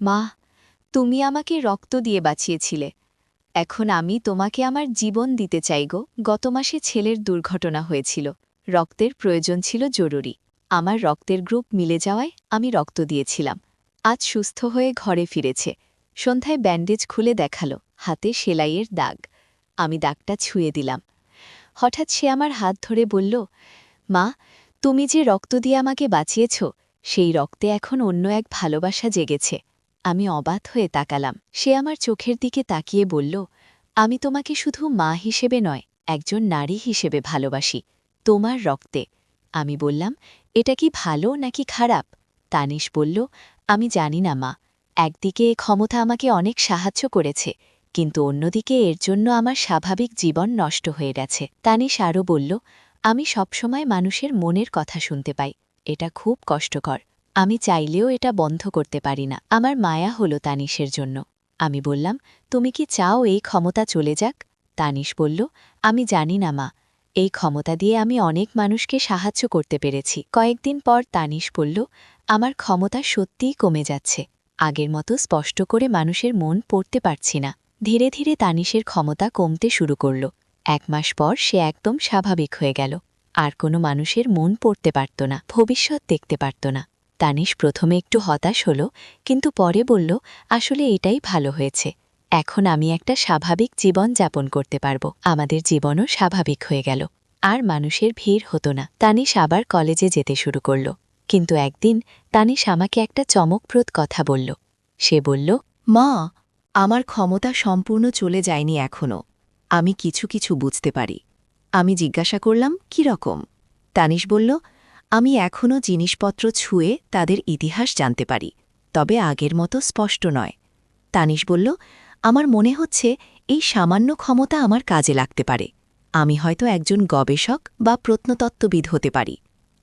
মা, তুমি আমাকে রক্ত দিয়ে বাঁচিয়েছিলে। এখন আমি তোমাকে আমার জীবন দিতে চাই গো। গত মাসে ছেলের দুর্ঘটনা হয়েছিল। রক্তের প্রয়োজন ছিল জরুরি। আমার রক্তের গ্রুপ মিলে যাওয়ায় আমি রক্ত দিয়েছিলাম। আজ সুস্থ হয়ে ঘরে ফিরেছে। সন্ধ্যায় ব্যান্ডেজ খুলে দেখালো, হাতে সেলাইয়ের দাগ। আমি দাগটা ছুঁয়ে দিলাম। হঠাৎ সে আমার হাত ধরে বলল, মা, তুমি যে রক্ত দিয়ে আমাকে বাঁচিয়েছ, সেই রক্তে এখন অন্য এক ভালোবাসা জেগেছে। আমি অবাক হয়ে তাকালাম। সে আমার চোখের দিকে তাকিয়ে বলল, আমি তোমাকে শুধু মা হিসেবে নয়, একজন নারী হিসেবে ভালোবাসি, তোমার রক্তে। আমি বললাম, এটা কি ভালো নাকি খারাপ? তানিশ বলল, আমি জানি না মা। একদিকে এ ক্ষমতা আমাকে অনেক সাহায্য করেছে, কিন্তু অন্যদিকে এর জন্য আমার স্বাভাবিক জীবন নষ্ট হয়ে গেছে। তানিশ আরও বলল, আমি সবসময় মানুষের মনের কথা শুনতে পাই। এটা খুব কষ্টকর। আমি চাইলেও এটা বন্ধ করতে পারি না। আমার মায়া হলো তানিশের জন্য। আমি বললাম, তুমি কি চাও এই ক্ষমতা চলে যাক? তানিশ বলল, আমি জানি না মা। এই ক্ষমতা দিয়ে আমি অনেক মানুষকে সাহায্য করতে পেরেছি। কয়েকদিন পর তানিশ বলল, আমার ক্ষমতা সত্যিই কমে যাচ্ছে। আগের মতো স্পষ্ট করে মানুষের মন পড়তে পারছি না। ধীরে ধীরে তানিশের ক্ষমতা কমতে শুরু করল। 1 মাস পর সে একদম স্বাভাবিক হয়ে গেল। আর কোনো মানুষের মন পড়তে পারত না, ভবিষ্যৎ দেখতে পারত না। তানিশ প্রথমে একটু হতাশ হল, কিন্তু পরে বলল, আসলে এটাই ভালো হয়েছে। এখন আমি একটা স্বাভাবিক জীবন যাপন করতে পারব। আমাদের জীবনও স্বাভাবিক হয়ে গেল। আর মানুষের ভিড় হতো না। তানিশ আবার কলেজে যেতে শুরু করল। কিন্তু একদিন তানিশ আমাকে একটা চমকপ্রদ কথা বলল। সে বলল, মা, আমার ক্ষমতা সম্পূর্ণ চলে যায়নি এখনও। আমি কিছু কিছু বুঝতে পারি। আমি জিজ্ঞাসা করলাম, কি রকম? তানিশ বলল, আমি এখনও জিনিসপত্র ছুঁয়ে তাদের ইতিহাস জানতে পারি, তবে আগের মতো স্পষ্ট নয়। তানিশ বলল, আমার মনে হচ্ছে এই সামান্য ক্ষমতা আমার কাজে লাগতে পারে। আমি হয়তো একজন গবেষক বা প্রত্নতত্ত্ববিদ হতে পারি।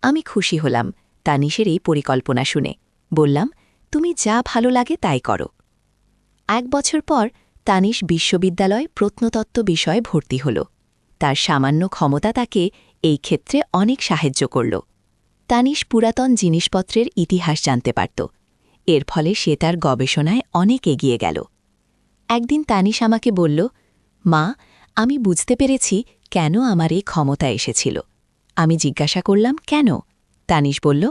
আমি খুশি হলাম তানিশের এই পরিকল্পনা শুনে। বললাম, তুমি যা ভালো লাগে তাই করো। 1 বছর পর তানিশ বিশ্ববিদ্যালয় প্রত্নতত্ত্ব বিষয়ে ভর্তি হল। তার সামান্য ক্ষমতা তাকে এই ক্ষেত্রে অনেক সাহায্য করল। তানিশ পুরাতন জিনিসপত্রের ইতিহাস জানতে পারত। এর ফলে সে তার গবেষণায় অনেক এগিয়ে গেল। একদিন তানিশ আমাকে বলল, মা, আমি বুঝতে পেরেছি কেন আমার এই ক্ষমতা এসেছিল। আমি জিজ্ঞাসা করলাম, কেন? তানিশ বলল,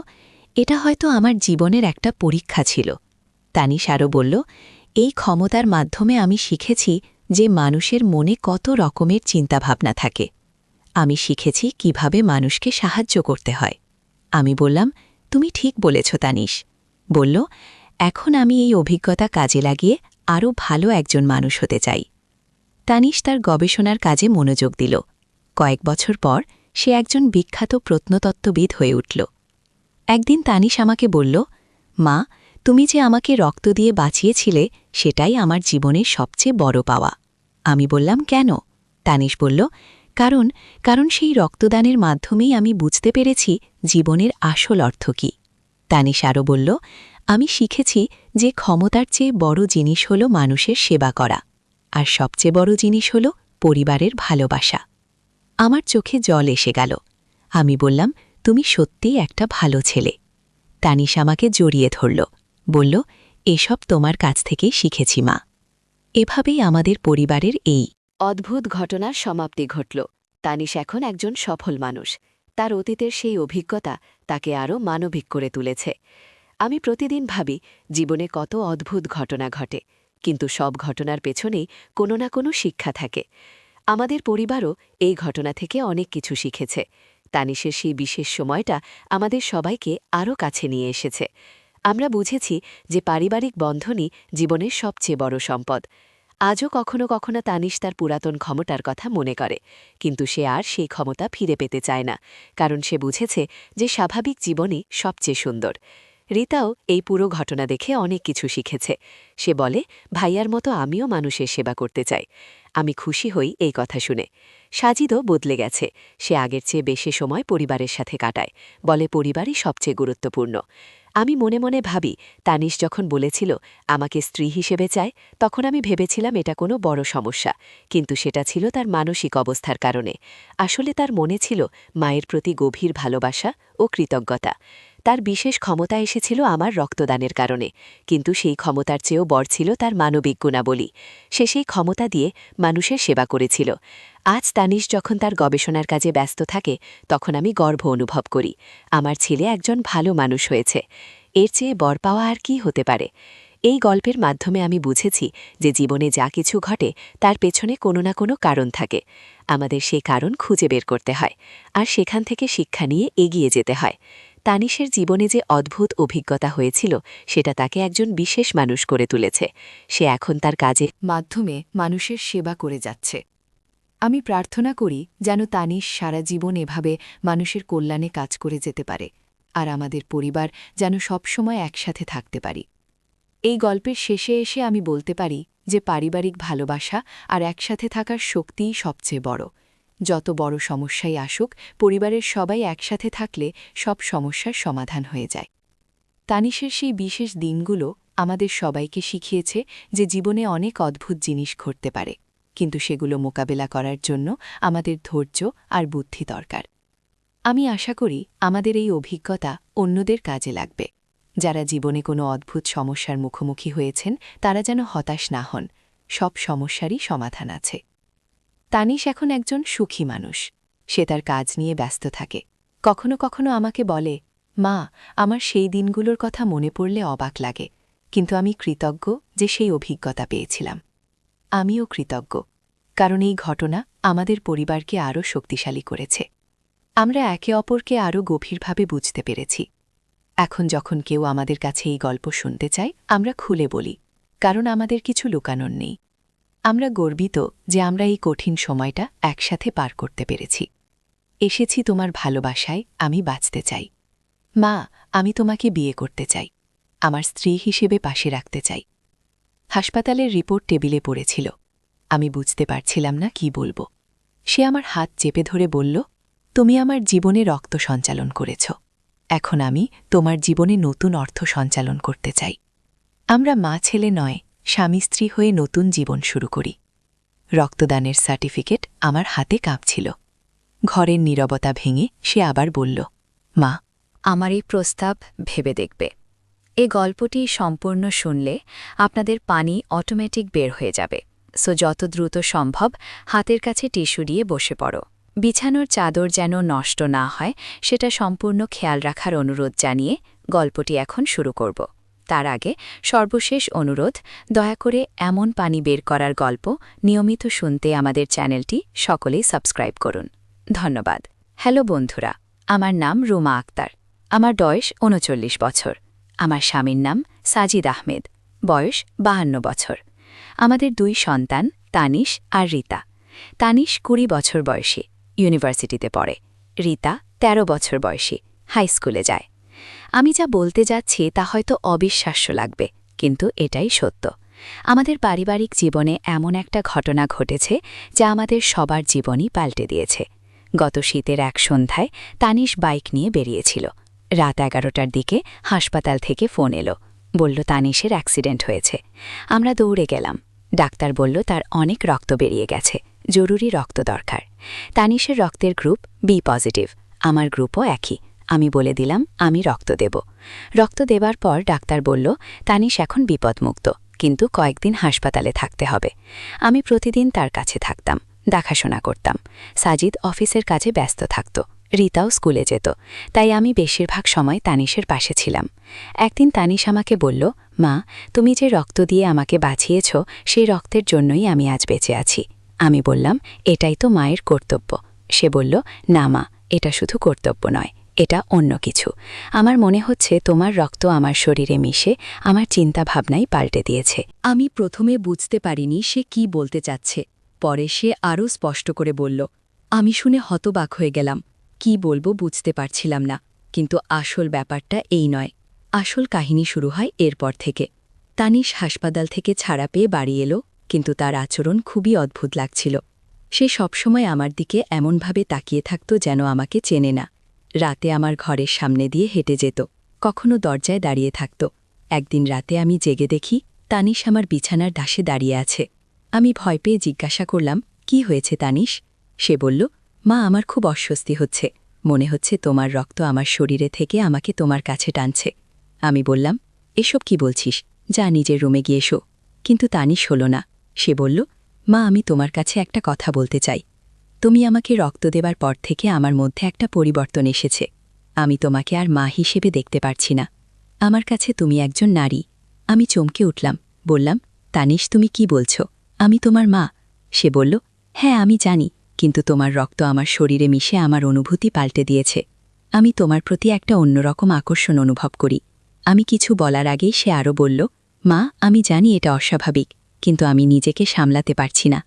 এটা হয়তো আমার জীবনের একটা পরীক্ষা ছিল। তানিশ আরও বলল, এই ক্ষমতার মাধ্যমে আমি শিখেছি যে মানুষের মনে কত রকমের চিন্তাভাবনা থাকে। আমি শিখেছি কিভাবে মানুষকে সাহায্য করতে হয়। আমি বললাম, তুমি ঠিক বলেছ তানিশ। বলল, এখন আমি এই অভিজ্ঞতা কাজে লাগিয়ে আরও ভালো একজন মানুষ হতে চাই। তানিশ তার গবেষণার কাজে মনোযোগ দিল। কয়েক বছর পর সে একজন বিখ্যাত প্রত্নতত্ত্ববিদ হয়ে উঠল। একদিন তানিশ আমাকে বলল, মা, তুমি যে আমাকে রক্ত দিয়ে বাঁচিয়েছিলে সেটাই আমার জীবনের সবচেয়ে বড় পাওয়া। আমি বললাম, কেন? তানিশ বলল, কারণ সেই রক্তদানের মাধ্যমেই আমি বুঝতে পেরেছি জীবনের আসল অর্থ কী। তানিশ আরও বলল, আমি শিখেছি যে ক্ষমতার চেয়ে বড় জিনিস হল মানুষের সেবা করা, আর সবচেয়ে বড় জিনিস হল পরিবারের ভালোবাসা। আমার চোখে জল এসে গেল। আমি বললাম, তুমি সত্যিই একটা ভালো ছেলে। তানিশ আমাকে জড়িয়ে ধরল, বলল, এসব তোমার কাছ থেকেই শিখেছি মা। এভাবেই আমাদের পরিবারের এই অদ্ভুত ঘটনার সমাপ্তি ঘটল। তানিশ এখন একজন সফল মানুষ। তার অতীতের সেই অভিজ্ঞতা তাকে আরও মানবিক করে তুলেছে। আমি প্রতিদিন ভাবি, জীবনে কত অদ্ভুত ঘটনা ঘটে, কিন্তু সব ঘটনার পেছনেই কোনো না কোনো শিক্ষা থাকে। আমাদের পরিবারও এই ঘটনা থেকে অনেক কিছু শিখেছে। তানিশের সেই বিশেষ সময়টা আমাদের সবাইকে আরও কাছে নিয়ে এসেছে। আমরা বুঝেছি যে পারিবারিক বন্ধনই জীবনের সবচেয়ে বড় সম্পদ। আজও কখনো কখনো তানিশ তার পুরাতন ক্ষমতার কথা মনে করে, কিন্তু সে আর সেই ক্ষমতা ফিরে পেতে চায় না, কারণ সে বুঝেছে যে স্বাভাবিক জীবনই সবচেয়ে সুন্দর। রীতাও এই পুরো ঘটনা দেখে অনেক কিছু শিখেছে। সে বলে, ভাইয়ার মতো আমিও মানুষের সেবা করতে চাই। আমি খুশি হই এই কথা শুনে। সাজিদও বদলে গেছে। সে আগের চেয়ে বেশি সময় পরিবারের সাথে কাটায়, বলে পরিবারই সবচেয়ে গুরুত্বপূর্ণ। আমি মনে মনে ভাবি, তানিশ যখন বলেছিল আমাকে স্ত্রী হিসেবে চায়, তখন আমি ভেবেছিলাম এটা কোনো বড় সমস্যা, কিন্তু সেটা ছিল তার মানসিক অবস্থার কারণে। আসলে তার মনে ছিল মায়ের প্রতি গভীর ভালোবাসা ও কৃতজ্ঞতা। তার বিশেষ ক্ষমতা এসেছিল আমার রক্তদানের কারণে, কিন্তু সেই ক্ষমতার চেয়েও বড় ছিল তার মানবিক গুণাবলী। সে সেই ক্ষমতা দিয়ে মানুষের সেবা করেছিল। আজ তানিশ যখন তার গবেষণার কাজে ব্যস্ত থাকে, তখন আমি গর্ব অনুভব করি। আমার ছেলে একজন ভালো মানুষ হয়েছে। এর চেয়ে বর পাওয়া আর কি হতে পারে? এই গল্পের মাধ্যমে আমি বুঝেছি যে জীবনে যা কিছু ঘটে তার পেছনে কোনো না কোনো কারণ থাকে। আমাদের সেই কারণ খুঁজে বের করতে হয়, আর সেখান থেকে শিক্ষা নিয়ে এগিয়ে যেতে হয়। তানিশের জীবনে যে অদ্ভুত অভিজ্ঞতা হয়েছিল, সেটা তাকে একজন বিশেষ মানুষ করে তুলেছে। সে এখন তার কাজের মাধ্যমে মানুষের সেবা করে যাচ্ছে। আমি প্রার্থনা করি যেন তানিশ সারা জীবন এভাবে মানুষের কল্যাণে কাজ করে যেতে পারে, আর আমাদের পরিবার যেন সবসময় একসাথে থাকতে পারি। এই গল্পের শেষে এসে আমি বলতে পারি যে পারিবারিক ভালোবাসা আর একসাথে থাকার শক্তিই সবচেয়ে বড়। যত বড় সমস্যাই আসুক, পরিবারের সবাই একসাথে থাকলে সব সমস্যার সমাধান হয়ে যায়। তানিশের সেই বিশেষ দিনগুলো আমাদের সবাইকে শিখিয়েছে যে জীবনে অনেক অদ্ভুত জিনিস ঘটতে পারে, কিন্তু সেগুলো মোকাবেলা করার জন্য আমাদের ধৈর্য আর বুদ্ধি দরকার। আমি আশা করি আমাদের এই অভিজ্ঞতা অন্যদের কাজে লাগবে। যারা জীবনে কোনো অদ্ভুত সমস্যার মুখোমুখি হয়েছেন, তারা যেন হতাশ না হন। সব সমস্যারই সমাধান আছে। তানিশ এখন একজন সুখী মানুষ। সে তার কাজ নিয়ে ব্যস্ত থাকে। কখনো কখনো আমাকে বলে, মা, আমার সেই দিনগুলোর কথা মনে পড়লে অবাক লাগে, কিন্তু আমি কৃতজ্ঞ যে সেই অভিজ্ঞতা পেয়েছিলাম। আমিও কৃতজ্ঞ, কারণ এই ঘটনা আমাদের পরিবারকে আরও শক্তিশালী করেছে। আমরা একে অপরকে আরও গভীরভাবে বুঝতে পেরেছি। এখন যখন কেউ আমাদের কাছে এই গল্প শুনতে চায়, আমরা খুলে বলি, কারণ আমাদের কিছু লুকানোর নেই। আমরা গর্বিত যে আমরা এই কঠিন সময়টা একসাথে পার করতে পেরেছি। এসেছি তোমার ভালোবাসায়, আমি বাঁচতে চাই। মা, আমি তোমাকে বিয়ে করতে চাই, আমার স্ত্রী হিসেবে পাশে রাখতে চাই। হাসপাতালের রিপোর্ট টেবিলে পড়েছিল। আমি বুঝতে পারছিলাম না কি বলবো। সে আমার হাত চেপে ধরে বলল, তুমি আমার জীবনে রক্ত সঞ্চালন করেছ, এখন আমি তোমার জীবনে নতুন অর্থ সঞ্চালন করতে চাই। আমরা মা ছেলে নয়, স্বামী স্ত্রী হয়ে নতুন জীবন শুরু করি। রক্তদানের সার্টিফিকেট আমার হাতে কাঁপছিল। ঘরের নীরবতা ভেঙে সে আবার বলল, মা, আমার এই প্রস্তাব ভেবে দেখবে। এ গল্পটি সম্পূর্ণ শুনলে আপনাদের পানি অটোমেটিক বের হয়ে যাবে, সো যত দ্রুত সম্ভব হাতের কাছে টিস্যু দিয়ে বসে পড়ো। বিছানোর চাদর যেন নষ্ট না হয় সেটা সম্পূর্ণ খেয়াল রাখার অনুরোধ জানিয়ে গল্পটি এখন শুরু করব। তার আগে সর্বশেষ অনুরোধ, দয়া করে এমন পানি বের করার গল্প নিয়মিত শুনতে আমাদের চ্যানেলটি সকলেই সাবস্ক্রাইব করুন। ধন্যবাদ। হ্যালো বন্ধুরা, আমার নাম রুমা আক্তার। আমার বয়স ৩৯ বছর। আমার স্বামীর নাম সাজিদ আহমেদ, বয়স ৫২ বছর। আমাদের ২ সন্তান, তানিশ আর রীতা। তানিশ ২০ বছর বয়সী, ইউনিভার্সিটিতে পড়ে। রীতা ১৩ বছর বয়সী, হাই স্কুলে যায়। আমি যা বলতে যাচ্ছি তা হয়তো অবিশ্বাস্য লাগবে, কিন্তু এটাই সত্য। আমাদের পারিবারিক জীবনে এমন একটা ঘটনা ঘটেছে যা আমাদের সবার জীবনই পাল্টে দিয়েছে। গত শীতের এক সন্ধ্যায় তানিশ বাইক নিয়ে বেরিয়েছিল। রাত ১১টার দিকে হাসপাতাল থেকে ফোন এলো, বলল তানিশের অ্যাক্সিডেন্ট হয়েছে। আমরা দৌড়ে গেলাম। ডাক্তার বলল তার অনেক রক্ত বেরিয়ে গেছে, জরুরি রক্ত দরকার। তানিশের রক্তের গ্রুপ বি পজিটিভ, আমার গ্রুপও একই। আমি বলে দিলাম আমি রক্ত দেব। রক্ত দেবার পর ডাক্তার বলল তানিশ এখন বিপদমুক্ত, কিন্তু কয়েকদিন হাসপাতালে থাকতে হবে। আমি প্রতিদিন তার কাছে থাকতাম, দেখাশোনা করতাম। সাজিদ অফিসের কাজে ব্যস্ত থাকত, রীতাও স্কুলে যেত, তাই আমি বেশিরভাগ সময় তানিশের পাশে ছিলাম। একদিন তানিশ আমাকে বলল, মা, তুমি যে রক্ত দিয়ে আমাকে বাঁচিয়েছ, সেই রক্তের জন্যই আমি আজ বেঁচে আছি। আমি বললাম, এটাই তো মায়ের কর্তব্য। সে বলল, না মা, এটা শুধু কর্তব্য নয়, এটা অন্য কিছু। আমার মনে হচ্ছে তোমার রক্ত আমার শরীরে মিশে আমার চিন্তাভাবনাই পাল্টে দিয়েছে। আমি প্রথমে বুঝতে পারিনি সে কি বলতে চাচ্ছে। পরে সে আরও স্পষ্ট করে বলল। আমি শুনে হতবাক হয়ে গেলাম। কি বলবো বুঝতে পারছিলাম না, কিন্তু আসল ব্যাপারটা এই নয়। আসল কাহিনী শুরু হয় এরপর থেকে। তানিশ হাসপাতাল থেকে ছাড়া পেয়ে বাড়ি এলো, কিন্তু তার আচরণ খুবই অদ্ভুত লাগছিল। সে সবসময় আমার দিকে এমনভাবে তাকিয়ে থাকত যেন আমাকে চেনে না। রাতে আমার ঘরের সামনে দিয়ে হেঁটে যেত, কখনো দরজায় দাঁড়িয়ে থাকত। একদিন রাতে আমি জেগে দেখি তানিশ আমার বিছানার ডাশে দাঁড়িয়ে আছে। আমি ভয় পেয়ে জিজ্ঞাসা করলাম, কি হয়েছে তানিশ? সে বলল, মা, আমার খুব অস্বস্তি হচ্ছে, মনে হচ্ছে তোমার রক্ত আমার শরীরে থেকে আমাকে তোমার কাছে টানছে। আমি বললাম, এসব কি বলছিস, যা নিজের রুমে গিয়ে এসো। কিন্তু তানিশ হল না। সে বলল, মা আমি তোমার কাছে একটা কথা বলতে চাই। তুমি আমাকে রক্ত দেবার পর থেকে আমার মধ্যে একটা পরিবর্তন এসেছে। আমি তোমাকে আর মা হিসেবে দেখতে পারছি না। আমার কাছে তুমি একজন নারী। আমি চমকে উঠলাম, বললাম, তানিশ তুমি কি বলছ, আমি তোমার মা? সে বলল, হ্যাঁ আমি জানি, কিন্তু তোমার রক্ত আমার শরীরে মিশে আমার অনুভূতি পাল্টে দিয়েছে। আমি তোমার প্রতি একটা অন্যরকম আকর্ষণ অনুভব করি। আমি কিছু বলার আগেই সে আরও বলল, মা আমি জানি এটা অস্বাভাবিক, কিন্তু আমি নিজেকে সামলাতে পারছি না।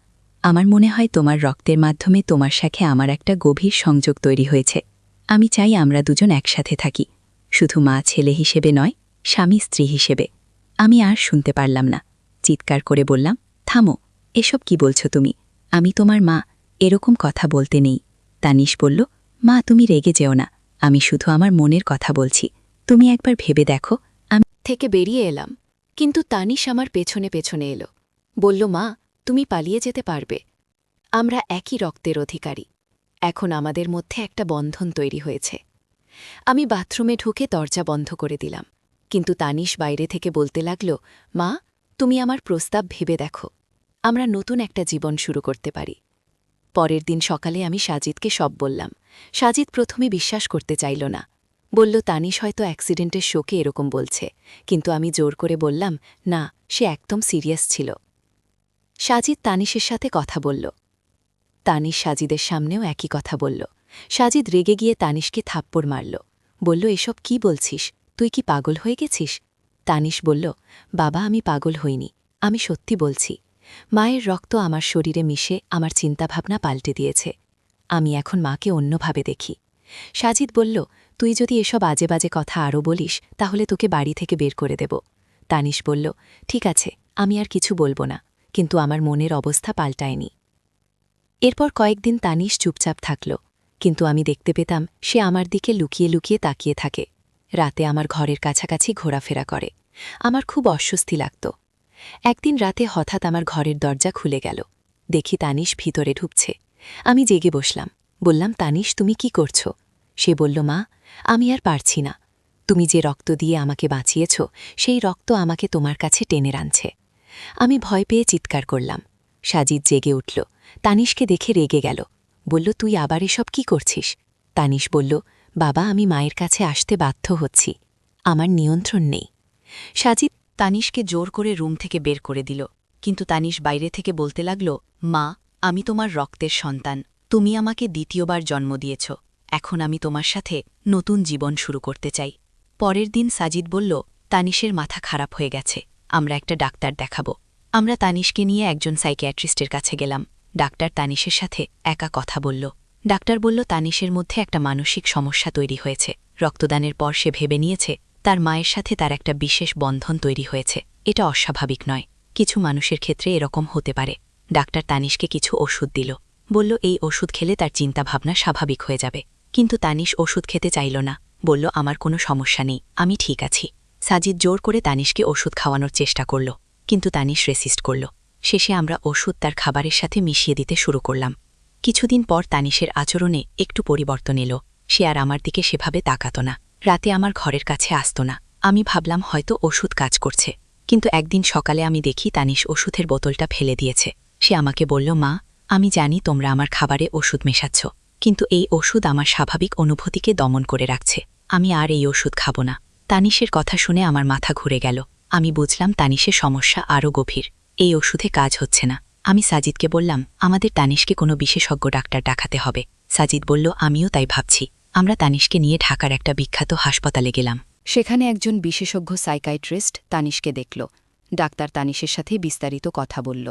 আমার মনে হয় তোমার রক্তের মাধ্যমে তোমার সাথে আমার একটা গভীর সংযোগ তৈরি হয়েছে। আমি চাই আমরা দুজন একসাথে থাকি, শুধু মা ছেলে হিসেবে নয়, স্বামী স্ত্রী হিসেবে। আমি আর শুনতে পারলাম না, চিৎকার করে বললাম, থামো, এসব কি বলছো তুমি? আমি তোমার মা, এরকম কথা বলতে নেই। তানিশ বলল, মা তুমি রেগে যেও না, আমি শুধু আমার মনের কথা বলছি। তুমি একবার ভেবে দেখো। আমি থেকে বেরিয়ে এলাম, কিন্তু তানিশ আমার পেছনে পেছনে এলো। বলল, মা তুমি পালিয়ে যেতে পারবে। আমরা একই রক্তের অধিকারী। এখন আমাদের মধ্যে একটা বন্ধন তৈরি হয়েছে। আমি বাথরুমে ঢুকে দরজা বন্ধ করে দিলাম, কিন্তু তানিশ বাইরে থেকে বলতে লাগল, মা তুমি আমার প্রস্তাব ভেবে দেখো, আমরা নতুন একটা জীবন শুরু করতে পারি। পরের দিন সকালে আমি সাজিদকে সব বললাম। সাজিদ প্রথমে বিশ্বাস করতে চাইল না, বলল তানিশ হয়তো অ্যাক্সিডেন্টের শোকে এরকম বলছে, কিন্তু আমি জোর করে বললাম, না সে একদম সিরিয়াস ছিল। সাজিদ তানিশের সাথে কথা বলল। তানিশ সাজিদের সামনেও একই কথা বলল। সাজিদ রেগে গিয়ে তানিশকে থাপ্পড় মারল, বলল, এসব কি বলছিস, তুই কি পাগল হয়ে গেছিস? তানিশ বলল, বাবা আমি পাগল হইনি, আমি সত্যি বলছি। মায়ের রক্ত আমার শরীরে মিশে আমার চিন্তাভাবনা পাল্টে দিয়েছে। আমি এখন মাকে অন্যভাবে দেখি। সাজিদ বলল, তুই যদি এসব আজে বাজে কথা আরও বলিস তাহলে তোকে বাড়ি থেকে বের করে দেব। তানিশ বলল, ঠিক আছে আমি আর কিছু বলবো না, কিন্তু আমার মনের অবস্থা পাল্টায়নি। এরপর কয়েকদিন তানিশ চুপচাপ থাকল, কিন্তু আমি দেখতে পেতাম সে আমার দিকে লুকিয়ে লুকিয়ে তাকিয়ে থাকে। রাতে আমার ঘরের কাছাকাছি ঘোরাফেরা করে। আমার খুব অস্বস্তি লাগত। একদিন রাতে হঠাৎ আমার ঘরের দরজা খুলে গেল। দেখি তানিশ ভিতরে ঢুকছে। আমি জেগে বসলাম, বললাম, তানিশ তুমি কি করছ? সে বলল, মা আমি আর পারছি না। তুমি যে রক্ত দিয়ে আমাকে বাঁচিয়েছ সেই রক্ত আমাকে তোমার কাছে টেনে আনছে। আমি ভয় পেয়ে চিৎকার করলাম। সাজিদ জেগে উঠল, তানিশকে দেখে রেগে গেল, বলল, তুই আবার এসব কি করছিস? তানিশ বলল, বাবা আমি মায়ের কাছে আসতে বাধ্য হচ্ছি, আমার নিয়ন্ত্রণ নেই। সাজিদ তানিশকে জোর করে রুম থেকে বের করে দিল, কিন্তু তানিশ বাইরে থেকে বলতে লাগল, মা আমি তোমার রক্তের সন্তান, তুমি আমাকে দ্বিতীয়বার জন্ম দিয়েছ, এখন আমি তোমার সাথে নতুন জীবন শুরু করতে চাই। পরের দিন সাজিদ বলল, তানিশের মাথা খারাপ হয়ে গেছে, আমরা একটা ডাক্তার দেখাবো। আমরা তানিশকে নিয়ে একজন সাইকিয়াট্রিস্টের কাছে গেলাম। ডাক্তার তানিশের সাথে একা কথা বলল। ডাক্তার বলল, তানিশের মধ্যে একটা মানসিক সমস্যা তৈরি হয়েছে। রক্তদানের পর সে ভেবে নিয়েছে তার মায়ের সাথে তার একটা বিশেষ বন্ধন তৈরি হয়েছে। এটা অস্বাভাবিক নয়, কিছু মানুষের ক্ষেত্রে এরকম হতে পারে। ডাক্তার তানিশকে কিছু ওষুধ দিল, বলল এই ওষুধ খেলে তার চিন্তাভাবনা স্বাভাবিক হয়ে যাবে। কিন্তু তানিশ ওষুধ খেতে চাইল না, বলল, আমার কোনো সমস্যা নেই, আমি ঠিক আছি। সাজিদ জোর করে তানিশকে ওষুধ খাওয়ানোর চেষ্টা করল, কিন্তু তানিশ রেসিস্ট করল। শেষে আমরা ওষুধ তার খাবারের সাথে মিশিয়ে দিতে শুরু করলাম। কিছুদিন পর তানিশের আচরণে একটু পরিবর্তন এলো। সে আর আমার দিকে সেভাবে তাকাত না, রাতে আমার ঘরের কাছে আসত না। আমি ভাবলাম হয়তো ওষুধ কাজ করছে, কিন্তু একদিন সকালে আমি দেখি তানিশ ওষুধের বোতলটা ফেলে দিয়েছে। সে আমাকে বলল, মা আমি জানি তোমরা আমার খাবারে ওষুধ মেশাচ্ছ, কিন্তু এই ওষুধ আমার স্বাভাবিক অনুভূতিকে দমন করে রাখছে, আমি আর এই ওষুধ খাব না। তানিশের কথা শুনে আমার মাথা ঘুরে গেল। আমি বুঝলাম তানিশের সমস্যা আরও গভীর, এই ওষুধে কাজ হচ্ছে না। আমি সাজিদকে বললাম, আমাদের তানিশকে কোনো বিশেষজ্ঞ ডাক্তার দেখাতে হবে। সাজিদ বলল, আমিও তাই ভাবছি। আমরা তানিশকে নিয়ে ঢাকার একটা বিখ্যাত হাসপাতালে গেলাম। সেখানে একজন বিশেষজ্ঞ সাইকাইট্রিস্ট তানিশকে দেখল। ডাক্তার তানিশের সাথে বিস্তারিত কথা বলল।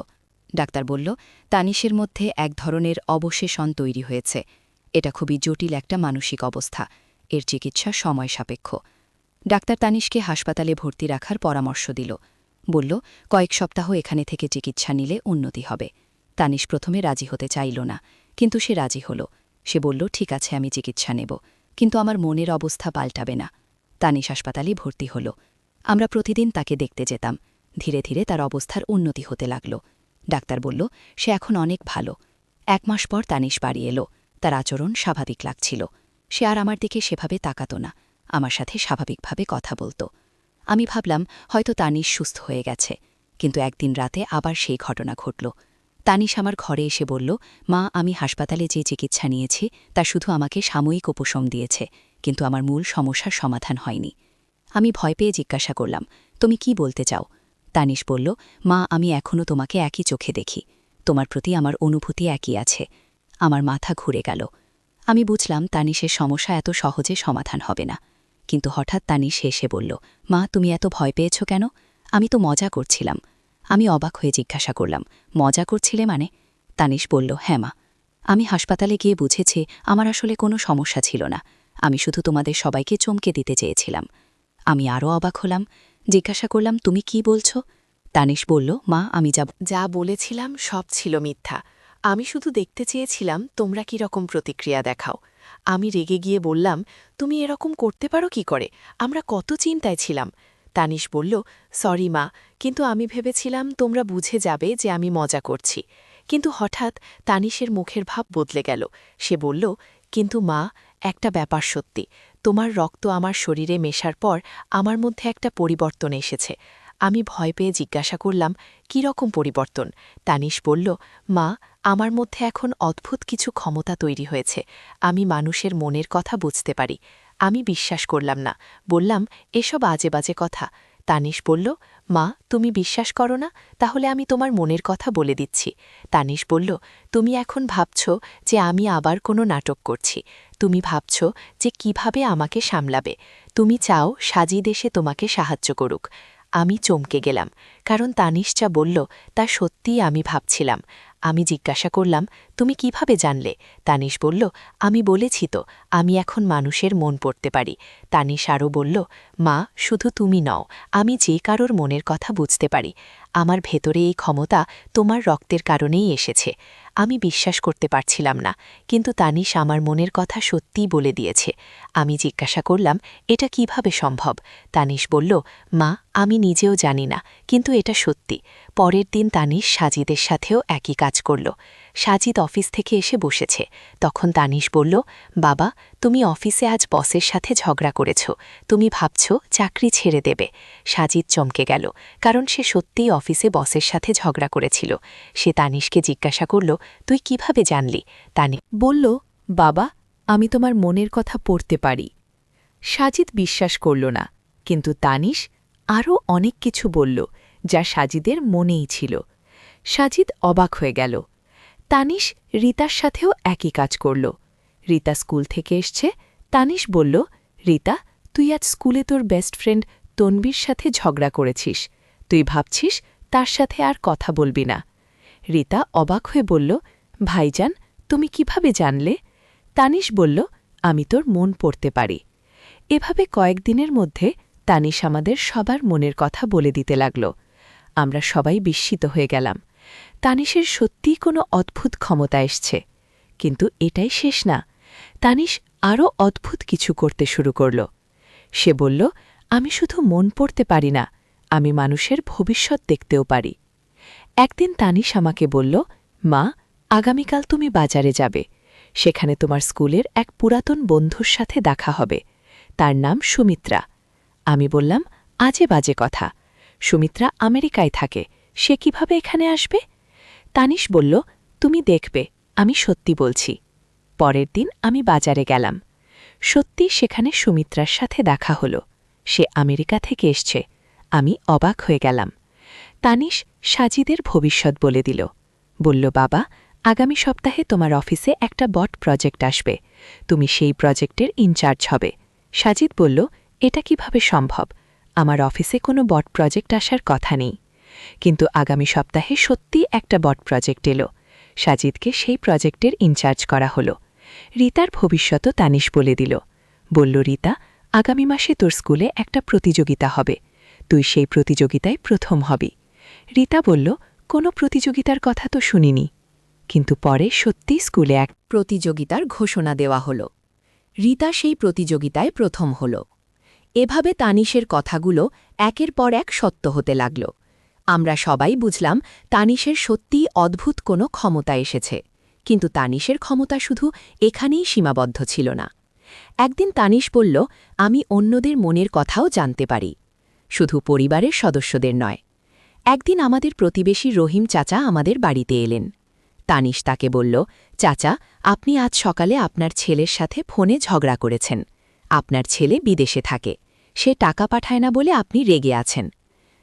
ডাক্তার বলল, তানিশের মধ্যে এক ধরনের অবশেষণ তৈরি হয়েছে। এটা খুবই জটিল একটা মানসিক অবস্থা, এর চিকিৎসা সময় সাপেক্ষ। ডাক্তার তানিশকে হাসপাতালে ভর্তি রাখার পরামর্শ দিল, বলল কয়েক সপ্তাহ এখানে থেকে চিকিৎসা নিলে উন্নতি হবে। তানিশ প্রথমে রাজি হতে চাইল না, কিন্তু সে রাজি হল। সে বলল, ঠিক আছে আমি চিকিৎসা নেব, কিন্তু আমার মনের অবস্থা পাল্টাবে না। তানিশ হাসপাতালে ভর্তি হল। আমরা প্রতিদিন তাকে দেখতে যেতাম। ধীরে ধীরে তার অবস্থার উন্নতি হতে লাগল। ডাক্তার বলল, সে এখন অনেক ভালো। 1 মাস পর তানিশ বাড়ি এলো। তার আচরণ স্বাভাবিক লাগছিল। সে আর আমার দিকে সেভাবে তাকাত না, আমার সাথে স্বাভাবিকভাবে কথা বলত। আমি ভাবলাম হয়তো তানিশ সুস্থ হয়ে গেছে, কিন্তু একদিন রাতে আবার সেই ঘটনা ঘটল। তানিশ আমার ঘরে এসে বলল, মা, আমি হাসপাতালে যে চিকিৎসা নিয়েছি তা শুধু আমাকে সাময়িক উপশম দিয়েছে, কিন্তু আমার মূল সমস্যার সমাধান হয়নি। আমি ভয় পেয়ে জিজ্ঞাসা করলাম, তুমি কি বলতে চাও? তানিশ বলল, মা, আমি এখনও তোমাকে একই চোখে দেখি, তোমার প্রতি আমার অনুভূতি একই আছে। আমার মাথা ঘুরে গেল। আমি বুঝলাম তানিশের সমস্যা এত সহজে সমাধান হবে না। কিন্তু হঠাৎ তানিশ হেসে বলল, মা, তুমি এত ভয় পেয়েছ কেন? আমি তো মজা করছিলাম। আমি অবাক হয়ে জিজ্ঞাসা করলাম, মজা করছিলে মানে? তানিশ বলল, হ্যাঁ মা, আমি হাসপাতালে গিয়ে বুঝেছি আমার আসলে কোনো সমস্যা ছিল না, আমি শুধু তোমাদের সবাইকে চমকে দিতে চেয়েছিলাম। আমি আরও অবাক হলাম, জিজ্ঞাসা করলাম, তুমি কি বলছ? তানিশ বলল, মা, আমি যা বলেছিলাম সব ছিল মিথ্যা। আমি শুধু দেখতে চেয়েছিলাম তোমরা কি রকম প্রতিক্রিয়া দেখাও। আমি রেগে গিয়ে বললাম, তুমি এরকম করতে পারো কি করে? আমরা কত চিন্তায় ছিলাম। তানিশ বলল, সরি মা, কিন্তু আমি ভেবেছিলাম তোমরা বুঝে যাবে যে আমি মজা করছি। কিন্তু হঠাৎ তানিশের মুখের ভাব বদলে গেল। সে বলল, কিন্তু মা, একটা ব্যাপার সত্যি, তোমার রক্ত আমার শরীরে মেশার পর আমার মধ্যে একটা পরিবর্তন এসেছে। আমি ভয় পেয়ে জিজ্ঞাসা করলাম, কী রকম পরিবর্তন? তানিশ বলল, মা, আমার মধ্যে এখন অদ্ভুত কিছু ক্ষমতা তৈরি হয়েছে, আমি মানুষের মনের কথা বুঝতে পারি। আমি বিশ্বাস করলাম না, বললাম, এসব আজে বাজে কথা। তানিশ বলল, মা, তুমি বিশ্বাস করো না? তাহলে আমি তোমার মনের কথা বলে দিচ্ছি। তানিশ বলল, তুমি এখন ভাবছ যে আমি আবার কোনো নাটক করছি, তুমি ভাবছ যে কিভাবে আমাকে সামলাবে, তুমি চাও সাজিদ এসে তোমাকে সাহায্য করুক। আমি চমকে গেলাম, কারণ তানিশ যা বলল তা সত্যিই আমি ভাবছিলাম। আমি জিজ্ঞাসা করলাম, তুমি কিভাবে জানলে? তানিশ বলল, আমি বলেছি তো, আমি এখন মানুষের মন পড়তে পারি। তানিশ আরও বলল, মা, শুধু তুমি নও, আমি যে কারোর মনের কথা বুঝতে পারি। আমার ভেতরে এই ক্ষমতা তোমার রক্তের কারণেই এসেছে। আমি বিশ্বাস করতে পারছিলাম না, কিন্তু তানিশ আমার মনের কথা সত্যিই বলে দিয়েছে। আমি জিজ্ঞাসা করলাম, এটা কিভাবে সম্ভব? তানিশ বলল, মা, আমি নিজেও জানি না, কিন্তু এটা সত্যি। পরের দিন তানিশ সাজিদের সাথেও একই কাজ করল। সাজিদ অফিস থেকে এসে বসেছে, তখন তানিশ বলল, বাবা, তুমি অফিসে আজ বসের সাথে ঝগড়া করেছ, তুমি ভাবছ চাকরি ছেড়ে দেবে। সাজিদ চমকে গেল, কারণ সে সত্যিই অফিসে বসের সাথে ঝগড়া করেছিল। সে তানিশকে জিজ্ঞাসা করল, তুই কিভাবে জানলি? তানিশ বলল, বাবা, আমি তোমার মনের কথা পড়তে পারি। সাজিদ বিশ্বাস করল না, কিন্তু তানিশ আরও অনেক কিছু বলল যা সাজিদের মনেই ছিল। সাজিদ অবাক হয়ে গেল। তানিশ রিতার সাথেও একই কাজ করল। রিতা স্কুল থেকে এসছে। তানিশ বলল, রিতা, তুই আজ স্কুলে তোর বেস্ট ফ্রেন্ড তনবীর সাথে ঝগড়া করেছিস, তুই ভাবছিস তার সাথে আর কথা বলবি না। রিতা অবাক হয়ে বলল, ভাইজান, তুমি কিভাবে জানলে? তানিশ বলল, আমি তোর মন পড়তে পারি। এভাবে কয়েকদিনের মধ্যে তানিশ আমাদের সবার মনের কথা বলে দিতে লাগল। আমরা সবাই বিস্মিত হয়ে গেলাম। তানিশের সত্যিই কোনো অদ্ভুত ক্ষমতা এসছে। কিন্তু এটাই শেষ না, তানিশ আরও অদ্ভুত কিছু করতে শুরু করল। সে বলল, আমি শুধু মন পড়তে পারি না, আমি মানুষের ভবিষ্যৎ দেখতেও পারি। একদিন তানিশ আমাকে বলল, মা, আগামীকাল তুমি বাজারে যাবে, সেখানে তোমার স্কুলের এক পুরাতন বন্ধুর সাথে দেখা হবে, তার নাম সুমিত্রা। আমি বললাম, আজে বাজে কথা, সুমিত্রা আমেরিকায় থাকে, সে কিভাবে এখানে আসবে? তানিশ বলল, তুমি দেখবে, আমি সত্যি বলছি। পরের দিন আমি বাজারে গেলাম। সত্যি সেখানে সুমিত্রার সাথে দেখা হল। সে আমেরিকা থেকে এসছে। আমি অবাক হয়ে গেলাম। তানিশ সাজিদের ভবিষ্যৎ বলে দিল। বলল, বাবা, আগামী সপ্তাহে তোমার অফিসে একটা বট প্রজেক্ট আসবে, তুমি সেই প্রজেক্টের ইনচার্জ হবে। সাজিদ বলল, এটা কিভাবে সম্ভব? আমার অফিসে কোনো বট প্রজেক্ট আসার কথা নেই। কিন্তু আগামী সপ্তাহে সত্যি একটা বট প্রজেক্ট এলো। সাজিদকে সেই প্রজেক্টের ইনচার্জ করা হলো। রিতার ভবিষ্যৎও তানিশ বলে দিল। বলল, রিতা, আগামী মাসে তোর স্কুলে একটা প্রতিযোগিতা হবে, তুই সেই প্রতিযোগিতায় প্রথম হবি। রিতা বলল, কোনো প্রতিযোগিতার কথা তো শুনিনি। কিন্তু পরে সত্যি স্কুলে এক প্রতিযোগিতার ঘোষণা দেওয়া হল। রিতা সেই প্রতিযোগিতায় প্রথম হল। এভাবে তানিশের কথাগুলো একের পর এক সত্য হতে লাগল। আমরা সবাই বুঝলাম তানিশের সত্যিই অদ্ভুত কোনো ক্ষমতা এসেছে। কিন্তু তানিশের ক্ষমতা শুধু এখানেই সীমাবদ্ধ ছিল না। একদিন তানিশ বলল, আমি অন্যদের মনের কথাও জানতে পারি, শুধু পরিবারের সদস্যদের নয়। একদিন আমাদের প্রতিবেশী রহিম চাচা আমাদের বাড়িতে এলেন। তানিশ তাকে বলল, চাচা, আপনি আজ সকালে আপনার ছেলের সাথে ফোনে ঝগড়া করেছেন। আপনার ছেলে বিদেশে থাকে, সে টাকা পাঠায় না বলে আপনি রেগে আছেন।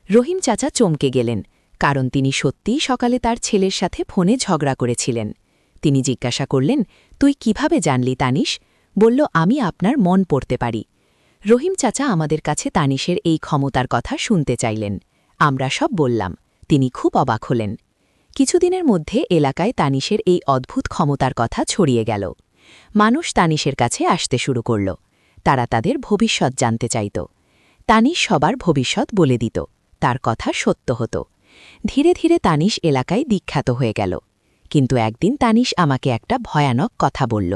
রহিম চাচা চমকে গেলেন, কারণ তিনি সত্যিই সকালে তার ছেলের সাথে ফোনে ঝগড়া করেছিলেন। তিনি জিজ্ঞাসা করলেন, তুই কিভাবে জানলি তানিশ? বলল, আমি আপনার মন পড়তে পারি। রহিম চাচা আমাদের কাছে তানিশের এই ক্ষমতার কথা শুনতে চাইলেন। আমরা সব বললাম। তিনি খুব অবাক হলেন। কিছুদিনের মধ্যে এলাকায় তানিশের এই অদ্ভুত ক্ষমতার কথা ছড়িয়ে গেল। মানুষ তানিশের কাছে আসতে শুরু করল। তারা তাদের ভবিষ্যৎ জানতে চাইত। তানিশ সবার ভবিষ্যৎ বলে দিত। তার কথা সত্য হতো। ধীরে ধীরে তানিশ এলাকায় বিখ্যাত হয়ে গেল। কিন্তু একদিন তানিশ আমাকে একটা ভয়ানক কথা বলল।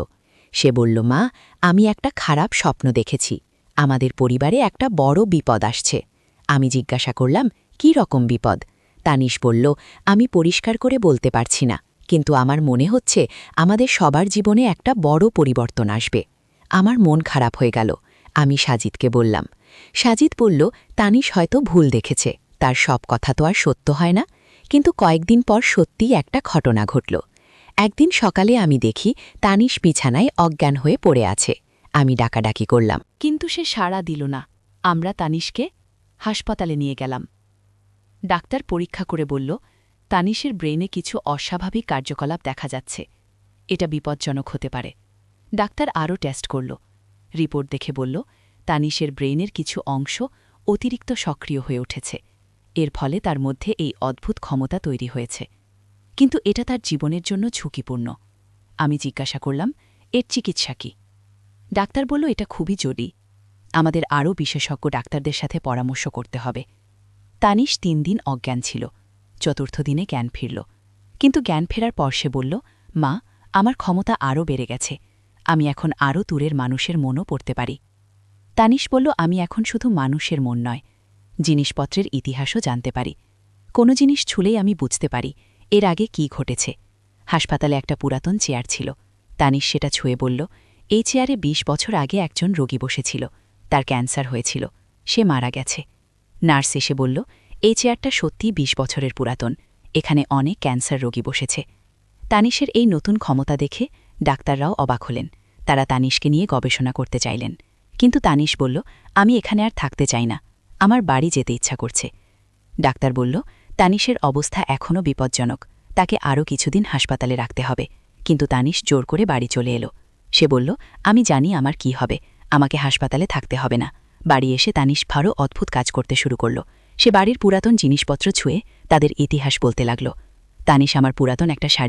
সে বলল, মা, আমি একটা খারাপ স্বপ্ন দেখেছি। আমাদের পরিবারে একটা বড় বিপদ আসছে। আমি জিজ্ঞাসা করলাম, কী রকম বিপদ? তানিশ বলল, আমি পরিষ্কার করে বলতে পারছি না, কিন্তু আমার মনে হচ্ছে আমাদের সবার জীবনে একটা বড় পরিবর্তন আসবে। আমার মন খারাপ হয়ে গেল। আমি সাজিদকে বললাম। সাজিদ বলল, তানিশ হয়তো ভুল দেখেছে, তার সব কথা তো আর সত্য হয় না। কিন্তু কয়েকদিন পর সত্যিই একটা ঘটনা ঘটল। একদিন সকালে আমি দেখি তানিশ বিছানায় অজ্ঞান হয়ে পড়ে আছে। আমি ডাকাডাকি করলাম, কিন্তু সে সাড়া দিল না। আমরা তানিশকে হাসপাতালে নিয়ে গেলাম। ডাক্তার পরীক্ষা করে বলল, তানিশের ব্রেইনে কিছু অস্বাভাবিক কার্যকলাপ দেখা যাচ্ছে। এটা বিপজ্জনক হতে পারে। ডাক্তার আরও টেস্ট করল। রিপোর্ট দেখে বলল, তানিশের ব্রেইনের কিছু অংশ অতিরিক্ত সক্রিয় হয়ে উঠেছে। এর ফলে তার মধ্যে এই অদ্ভুত ক্ষমতা তৈরি হয়েছে। কিন্তু এটা তার জীবনের জন্য ঝুঁকিপূর্ণ। আমি জিজ্ঞাসা করলাম, এর চিকিৎসা কী? ডাক্তার বলল, এটা খুবই জরুরি। আমাদের আরও বিশেষজ্ঞ ডাক্তারদের সাথে পরামর্শ করতে হবে। তানিশ 3 দিন অজ্ঞান ছিল। চতুর্থ দিনে জ্ঞান ফিরল। কিন্তু জ্ঞান ফেরার পর সে বলল, মা, আমার ক্ষমতা আরও বেড়ে গেছে। আমি এখন আরও দূরের মানুষের মনও পড়তে পারি। তানিশ বলল, আমি এখন শুধু মানুষের মন নয়, জিনিসপত্রের ইতিহাসও জানতে পারি। কোনো জিনিস ছুলেই আমি বুঝতে পারি এর আগে কি ঘটেছে। হাসপাতালে একটা পুরাতন চেয়ার ছিল। তানিশ সেটা ছুঁয়ে বলল, এই চেয়ারে 20 বছর আগে একজন রোগী বসেছিল। তার ক্যান্সার হয়েছিল, সে মারা গেছে। নার্স এসে বলল, এই চেয়ারটা সত্যিই 20 বছরের পুরাতন, এখানে অনেক ক্যান্সার রোগী বসেছে। তানিশের এই নতুন ক্ষমতা দেখে ডাক্তাররাও অবাক হলেন। তারা তানিশকে নিয়ে গবেষণা করতে চাইলেন। কিন্তু তানিশ বলল, আমি এখানে আর থাকতে চাই না, আমার বাড়ি যেতে ইচ্ছা করছে। ডাক্তার বলল, তানিশের অবস্থা এখনও বিপজ্জনক, তাকে আরও কিছুদিন হাসপাতালে রাখতে হবে। কিন্তু তানিশ জোর করে বাড়ি চলে এলো। সে বলল, আমি জানি আমার কি হবে, আমাকে হাসপাতালে থাকতে হবে না। বাড়ি এসে তানিশ ভারো অদ্ভুত কাজ করতে শুরু করল। সে বাড়ির পুরাতন জিনিসপত্র ছুঁয়ে তাদের ইতিহাস বলতে লাগল। তানিশ আমার পুরাতন একটা শাড়ি